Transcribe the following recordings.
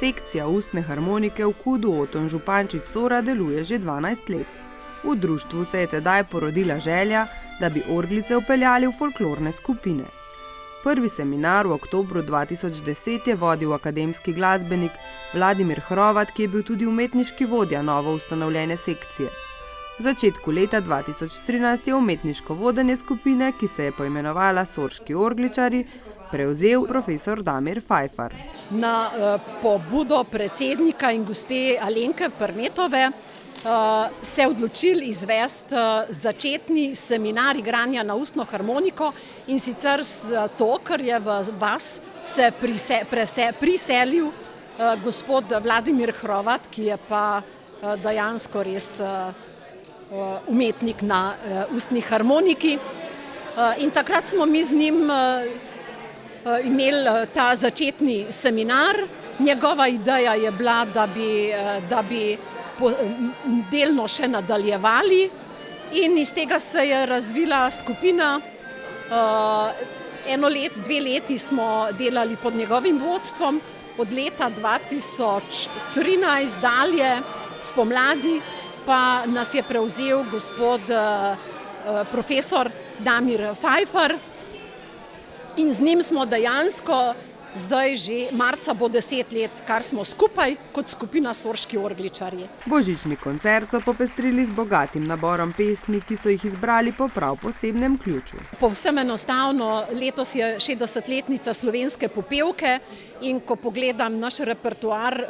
Sekcija ustne harmonike v KUD Oton Župančič Sora deluje že 12 let. V društvu se je tedaj porodila želja, da bi orglice vpeljali v folklorne skupine. Prvi seminar v oktobru 2010 je vodil akademski glasbenik Vladimir Hrovat, ki je bil tudi umetniški vodja novo ustanovljene sekcije. V začetku leta 2013 je umetniško vodenje skupine, ki se je poimenovala Sorški orgličari, prevzel profesor Damir Fajfar. Na pobudo predsednika in gospe Alenke Prmetove se odločili izvesti začetni seminar igranja na ustno harmoniko, in sicer zato, ker je v vas se priselil gospod Vladimir Hrovat, ki je pa dejansko res umetnik na ustni harmoniki. In takrat smo mi z njim imeli ta začetni seminar. Njegova ideja je bila, da bi delno še nadaljevali, in iz tega se je razvila skupina. 2 leti smo delali pod njegovim vodstvom, od leta 2013 dalje spomladi pa nas je prevzel gospod profesor Damir Fajfar, in z njim smo dejansko zdaj že marca bo 10 let, kar smo skupaj kot skupina Sorški orgličarji. Božični koncert so popestrili z bogatim naborom pesmi, ki so jih izbrali po prav posebnem ključu. Povsem enostavno, letos je 60-letnica slovenske popevke, in ko pogledam naš repertoar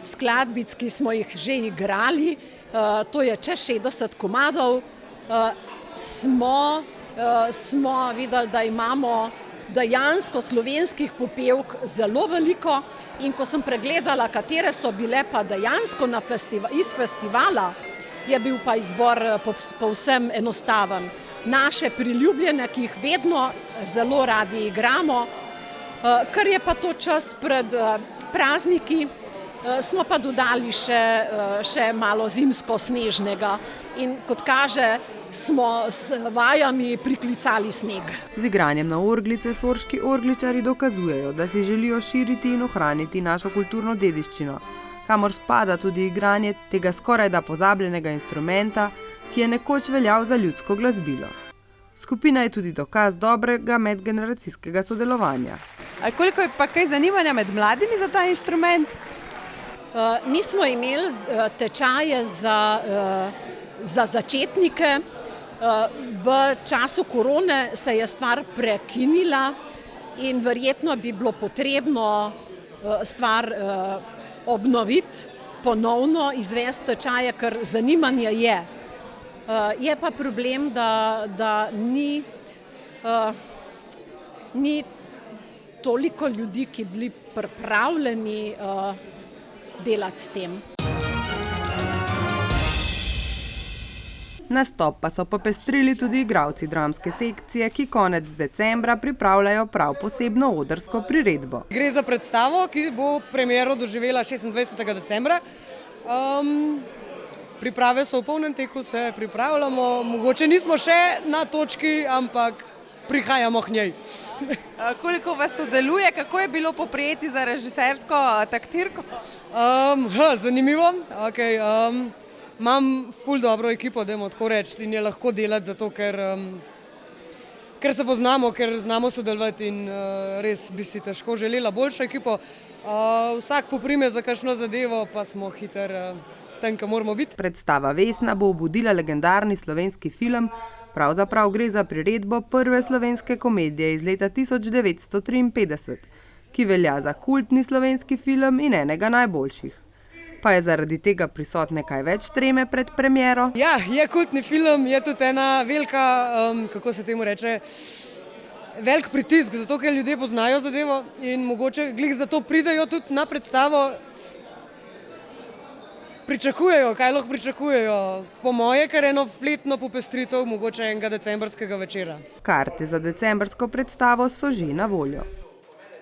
skladbic, ki smo jih že igrali, to je čez 60 komadov, smo videli, da imamo dejansko slovenskih popevk zelo veliko, in ko sem pregledala, katere so bile pa dejansko iz festivala, je bil pa izbor povsem enostaven. Naše priljubljene, ki jih vedno zelo radi igramo, ker je pa to čas pred prazniki, smo pa dodali še malo zimsko-snežnega, in kot kaže, smo s vajami priklicali sneg. Z igranjem na orglice sorški orgličari dokazujejo, da si želijo širiti in ohraniti našo kulturno dediščino, kamor spada tudi igranje tega skorajda pozabljenega instrumenta, ki je nekoč veljal za ljudsko glasbilo. Skupina je tudi dokaz dobrega medgeneracijskega sodelovanja. A koliko je pa kaj zanimanja med mladimi za ta inštrument? Mi smo imeli tečaje za začetnike. V času korone se je stvar prekinila in verjetno bi bilo potrebno stvar obnoviti, ponovno izvesti tečaje, ker zanimanje je. Je pa problem, da ni toliko ljudi, ki bili pripravljeni delati s tem. Nastop pa so popestrili tudi igralci dramske sekcije, ki konec decembra pripravljajo prav posebno odrsko priredbo. Gre za predstavo, ki bo premiero doživela 26. decembra. Priprave so v polnem teku, se pripravljamo, mogoče nismo še na točki, ampak prihajamo k njej. Koliko vas sodeluje, kako je bilo poprijeti za režisersko taktirko? Zanimivo. Imam ful dobro ekipo, dajmo tako reči, in je lahko delati zato, ker se poznamo, ker znamo sodelovati, in res bi si težko želela boljšo ekipo. Vsak poprime za kakšno zadevo, pa smo hitro tam, kjer moramo biti. Predstava Vesna bo obudila legendarni slovenski film, pravzaprav gre za priredbo prve slovenske komedije iz leta 1953, ki velja za kultni slovenski film in enega najboljših. Pa je zaradi tega prisotne kaj več treme pred premiero? Ja, je kultni film, je tudi ena velika, kako se temu reče, velik pritisk, zato ker ljudje poznajo zadevo in mogoče glih zato pridejo tudi na predstavo. Pričakujejo, kaj lahko pričakujejo. Po moje, kar eno fletno popestritev, mogoče enega decembrskega večera. Karte za decembrsko predstavo so že na voljo.